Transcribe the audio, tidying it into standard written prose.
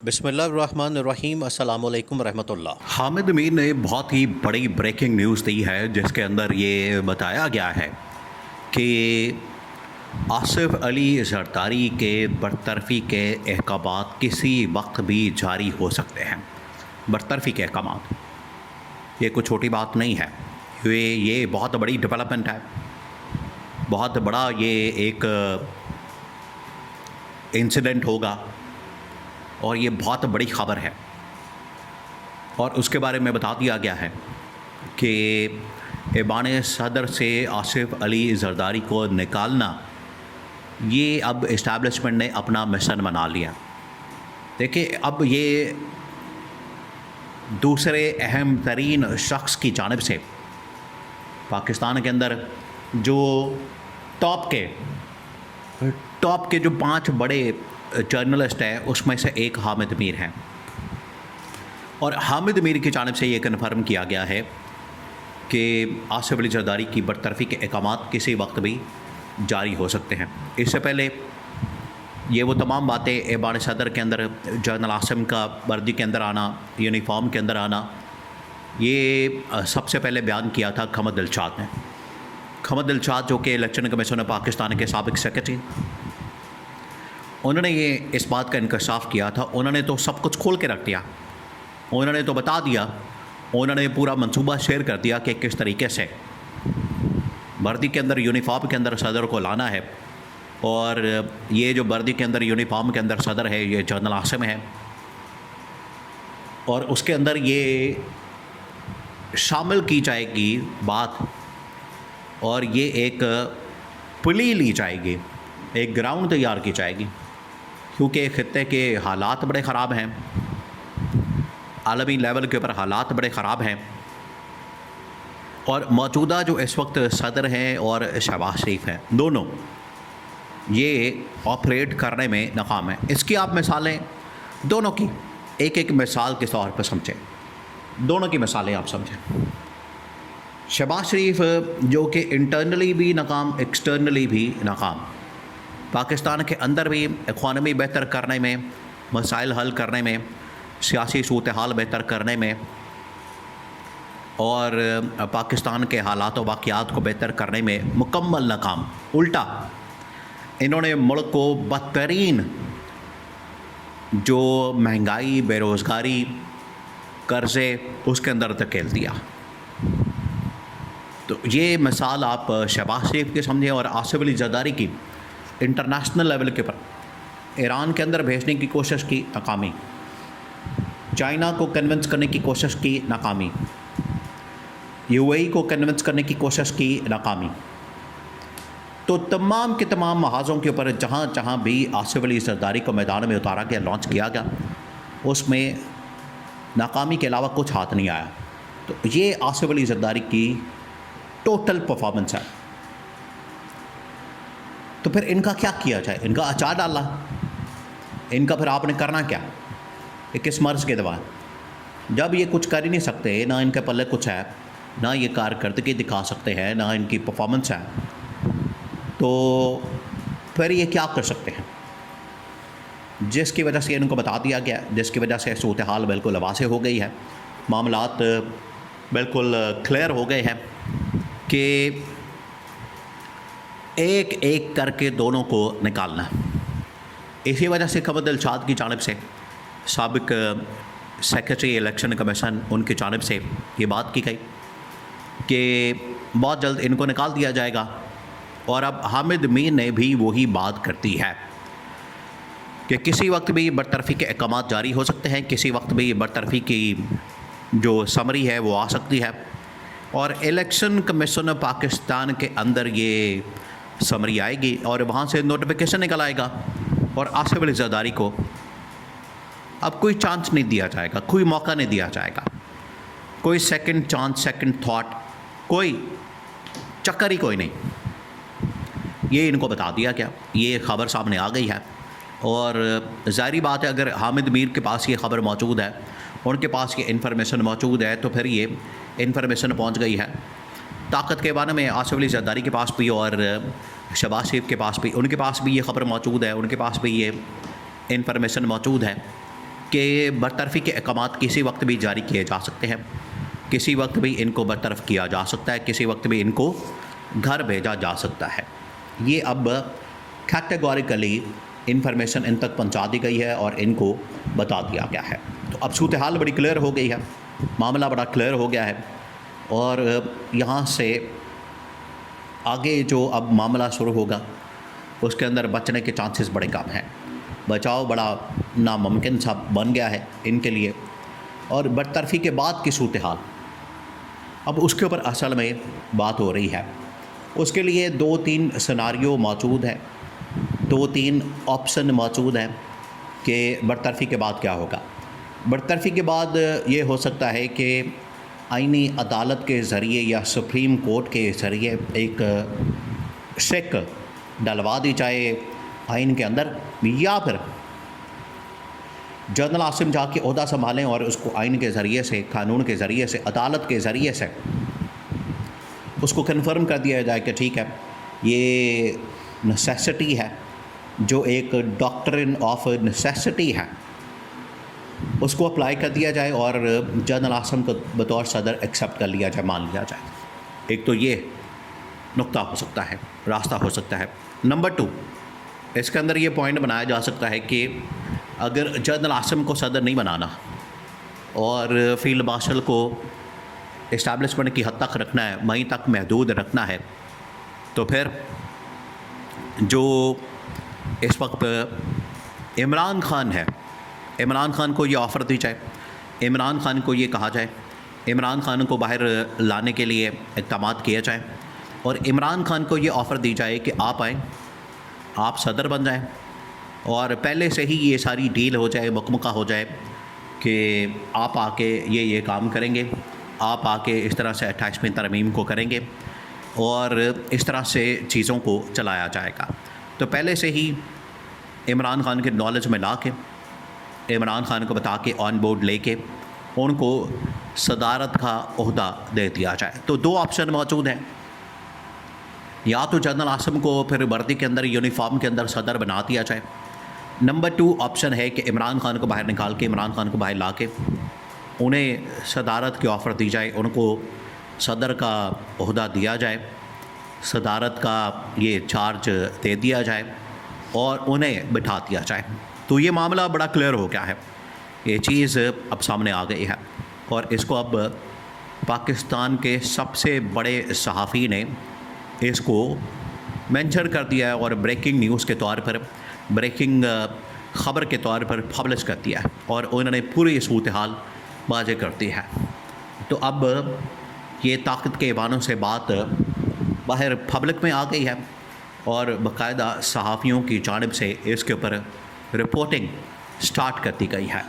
बिस्मिल्लाहिर्रहमानिर्रहीम अस्सलाम वालेकुम रहमतुल्लाह। हामिद मीर ने बहुत ही बड़ी ब्रेकिंग न्यूज़ दी है जिसके अंदर ये बताया गया है कि आसिफ अली जरदारी के बरतरफ़ी के अहकामात किसी वक्त भी जारी हो सकते हैं। बरतरफ़ी के अहकामात, ये कोई छोटी बात नहीं है। ये बहुत बड़ी डेवलपमेंट है, बहुत बड़ा ये एक इंसिडेंट होगा और ये बहुत बड़ी ख़बर है। और उसके बारे में बता दिया गया है कि ऐवान सदर से आसिफ अली जरदारी को निकालना, ये अब इस्टेब्लिशमेंट ने अपना मिशन बना लिया। देखिए, अब ये दूसरे अहम तरीन शख्स की जानिब से पाकिस्तान के अंदर जो टॉप के जो 5 बड़े जर्नलिस्ट हैं उसमें से एक हामिद मीर हैं। और हामिद मीर की जानिब से ये कन्फर्म किया गया है कि आसिफ अली जरदारी की बरतरफ़ी के अहकामात किसी वक्त भी जारी हो सकते हैं। इससे पहले ये वो तमाम बातें ऐवान सदर के अंदर जनरल आसिम का वर्दी के अंदर आना, यूनिफॉर्म के अंदर आना, ये सबसे पहले बयान किया था खमद दिलशाद ने। खमद दिलशाद जो कि इलेक्शन कमीशन पाकिस्तान के साबिक सेक्रेटरी, उन्होंने ये इस बात का इंकशाफ किया था। उन्होंने तो सब कुछ खोल के रख दिया, उन्होंने तो बता दिया, उन्होंने पूरा मंसूबा शेयर कर दिया कि किस तरीके से वर्दी के अंदर, यूनिफॉर्म के अंदर सदर को लाना है। और ये जो वर्दी के अंदर, यूनिफॉर्म के अंदर सदर है, ये जनरल आसिम है। और उसके अंदर ये शामिल की जाएगी बात, और ये एक पुली ली जाएगी, एक ग्राउंड तैयार की जाएगी, क्योंकि खित्ते के हालात बड़े ख़राब हैं, आलमी लेवल के ऊपर हालात बड़े ख़राब हैं। और मौजूदा जो इस वक्त सदर हैं और शहबाज शरीफ हैं, दोनों ये ऑपरेट करने में नाकाम हैं। इसकी आप मिसालें दोनों की एक एक मिसाल के तौर पर समझें, दोनों की मिसालें आप समझें। शहबाज शरीफ जो कि इंटरनली भी नाकाम, एक्सटर्नली भी नाकाम, पाकिस्तान के अंदर भी इकॉनमी बेहतर करने में, मसाइल हल करने में, सियासी सूरत हाल बेहतर करने में, और पाकिस्तान के हालात व वाक़यात को बेहतर करने में मुकम्मल नाकाम। उल्टा इन्होंने मुल्क को बदतरीन जो महंगाई, बेरोज़गारी, कर्ज़े, उसके अंदर धकेल दिया। तो ये मिसाल आप शहबाज शरीफ के समझें। और आसिफ अली जरदारी की इंटरनेशनल लेवल के पर ईरान के अंदर भेजने की कोशिश की, नाकामी। चाइना को कन्विंस करने की कोशिश की, नाकामी। यूएई को कन्विंस करने की कोशिश की, नाकामी। तो तमाम के तमाम महाज़ों के ऊपर जहाँ जहाँ भी आसिफ अली जरदारी को मैदान में उतारा गया, लॉन्च किया गया, उसमें नाकामी के अलावा कुछ हाथ नहीं आया। तो ये आसिफ अली जरदारी की टोटल परफॉर्मेंस है। तो फिर इनका क्या किया जाए? इनका अचार डाला, इनका फिर आपने करना क्या? ये किस मर्ज़ के दवा? जब ये कुछ कर ही नहीं सकते, ना इनके पल्ले कुछ है, ना ये कारकर्दगी दिखा सकते हैं, ना इनकी परफॉर्मेंस है, तो फिर ये क्या कर सकते हैं? जिसकी वजह से इनको बता दिया गया, जिसकी वजह से सूरत हाल बिल्कुल वाज़ेह हो गई है, मामलात बिल्कुल क्लियर हो गए हैं कि एक एक करके दोनों को निकालना है। इसी वजह से खमद दिलशाद की जानिब से, साबिक सेक्रेटरी इलेक्शन कमीशन, उनकी जानिब से ये बात की गई कि बहुत जल्द इनको निकाल दिया जाएगा। और अब हामिद मीर ने भी वही बात करती है कि किसी वक्त भी बरतरफ़ी के अहकामात जारी हो सकते हैं, किसी वक्त भी बरतरफ़ी की जो समरी है वो आ सकती है। और इलेक्शन कमीशन पाकिस्तान के अंदर ये समरी आएगी और वहाँ से नोटिफिकेशन निकल आएगा, और आसिफ अली जरदारी को अब कोई चांस नहीं दिया जाएगा, कोई मौका नहीं दिया जाएगा, कोई सेकंड चांस, सेकंड थॉट, कोई चक्कर ही कोई नहीं। ये इनको बता दिया गया, ये ख़बर सामने आ गई है। और ज़ाहिरी बात है, अगर हामिद मीर के पास ये ख़बर मौजूद है, उनके पास ये इन्फॉर्मेशन मौजूद है, तो फिर ये इन्फॉर्मेशन पहुंच गई है ताकत के बारे में आसिफ अली जरदारी के पास भी और शहबाज शरीफ के पास भी, उनके पास भी ये ख़बर मौजूद है, उनके पास भी ये इन्फॉर्मेशन मौजूद है कि बरतरफ़ी के अहकामात किसी वक्त भी जारी किए जा सकते हैं, किसी वक्त भी इनको बरतरफ़ किया जा सकता है, किसी वक्त भी इनको घर भेजा जा सकता है। ये अब कैटेगोरिकली इन्फॉर्मेशन इन तक पहुंचा दी गई है और इनको बता दिया गया है। तो अब सूरत हाल बड़ी क्लियर हो गई है, मामला बड़ा क्लियर हो गया है और यहाँ से आगे जो अब मामला शुरू होगा उसके अंदर बचने के चांसेस बड़े कम हैं। बचाव बड़ा नामुमकिन सा बन गया है इनके लिए। और बरतरफ़ी के बाद की सूरत हाल, अब उसके ऊपर असल में बात हो रही है। उसके लिए 2-3 सिनारियो मौजूद हैं, 2-3 ऑप्शन मौजूद हैं कि बरतरफ़ी के बाद क्या होगा। बरतरफ़ी के बाद ये हो सकता है कि आईनी अदालत के ज़रिए या सुप्रीम कोर्ट के ज़रिए एक शेक डलवा दी जाए आइन के अंदर, या फिर जनरल आसिम जाके ओहदा संभालें और उसको आइन के ज़रिए से, कानून के ज़रिए से, अदालत के ज़रिए से उसको कन्फर्म कर दिया जाए कि ठीक है, ये नेसेसिटी है, जो एक डॉक्ट्रिन ऑफ नेसेसिटी है, उसको अप्लाई कर दिया जाए और जनरल आसिम को बतौर सदर एक्सेप्ट कर लिया जाए, मान लिया जाए। एक तो ये नुक्ता हो सकता है, रास्ता हो सकता है। नंबर 2, इसके अंदर ये पॉइंट बनाया जा सकता है कि अगर जनरल आसिम को सदर नहीं बनाना और फील्ड मार्शल को इस्टेब्लिशमेंट की हद तक रखना है, वहीं तक महदूद रखना है, तो फिर जो इस वक्त इमरान खान है, इमरान खान को ये ऑफ़र दी जाए, इमरान खान को ये कहा जाए, इमरान खान को बाहर लाने के लिए इक़दाम किया जाए और इमरान खान को ये ऑफ़र दी जाए कि आप आएँ, आप सदर बन जाएं और पहले से ही ये सारी डील हो जाए, मुकम्मल हो जाए कि आप आके ये काम करेंगे, आप आके इस तरह से 28वीं तरमीम को करेंगे और इस तरह से चीज़ों को चलाया जाएगा। तो पहले से ही इमरान खान के नॉलेज में ला के, इमरान खान को बता के, ऑन बोर्ड लेके उनको सदारत का ओहदा दे दिया जाए। तो 2 ऑप्शन मौजूद हैं, या तो जनरल आसिम को फिर वर्दी के अंदर, यूनिफॉर्म के अंदर सदर बना दिया जाए। नंबर 2 ऑप्शन है कि इमरान खान को बाहर निकाल के, इमरान खान को बाहर ला के उन्हें सदारत की ऑफ़र दी जाए, उनको सदर का ओहदा दिया जाए, सदारत का ये चार्ज दे दिया जाए और उन्हें बिठा दिया जाए। तो ये मामला बड़ा क्लियर हो गया है, ये चीज़ अब सामने आ गई है और इसको अब पाकिस्तान के सबसे बड़े सहाफ़ी ने इसको मेंशन कर दिया है और ब्रेकिंग न्यूज़ के तौर पर, ब्रेकिंग ख़बर के तौर पर पब्लिश कर दिया है और उन्होंने पूरी सूरत हाल वाज़ेह कर दी है। तो अब ये ताकत के ऐवानों से बात बाहर पब्लिक में आ गई है और बाकायदा सहाफ़ियों की जानिब से इसके ऊपर रिपोर्टिंग स्टार्ट कर दी गई है।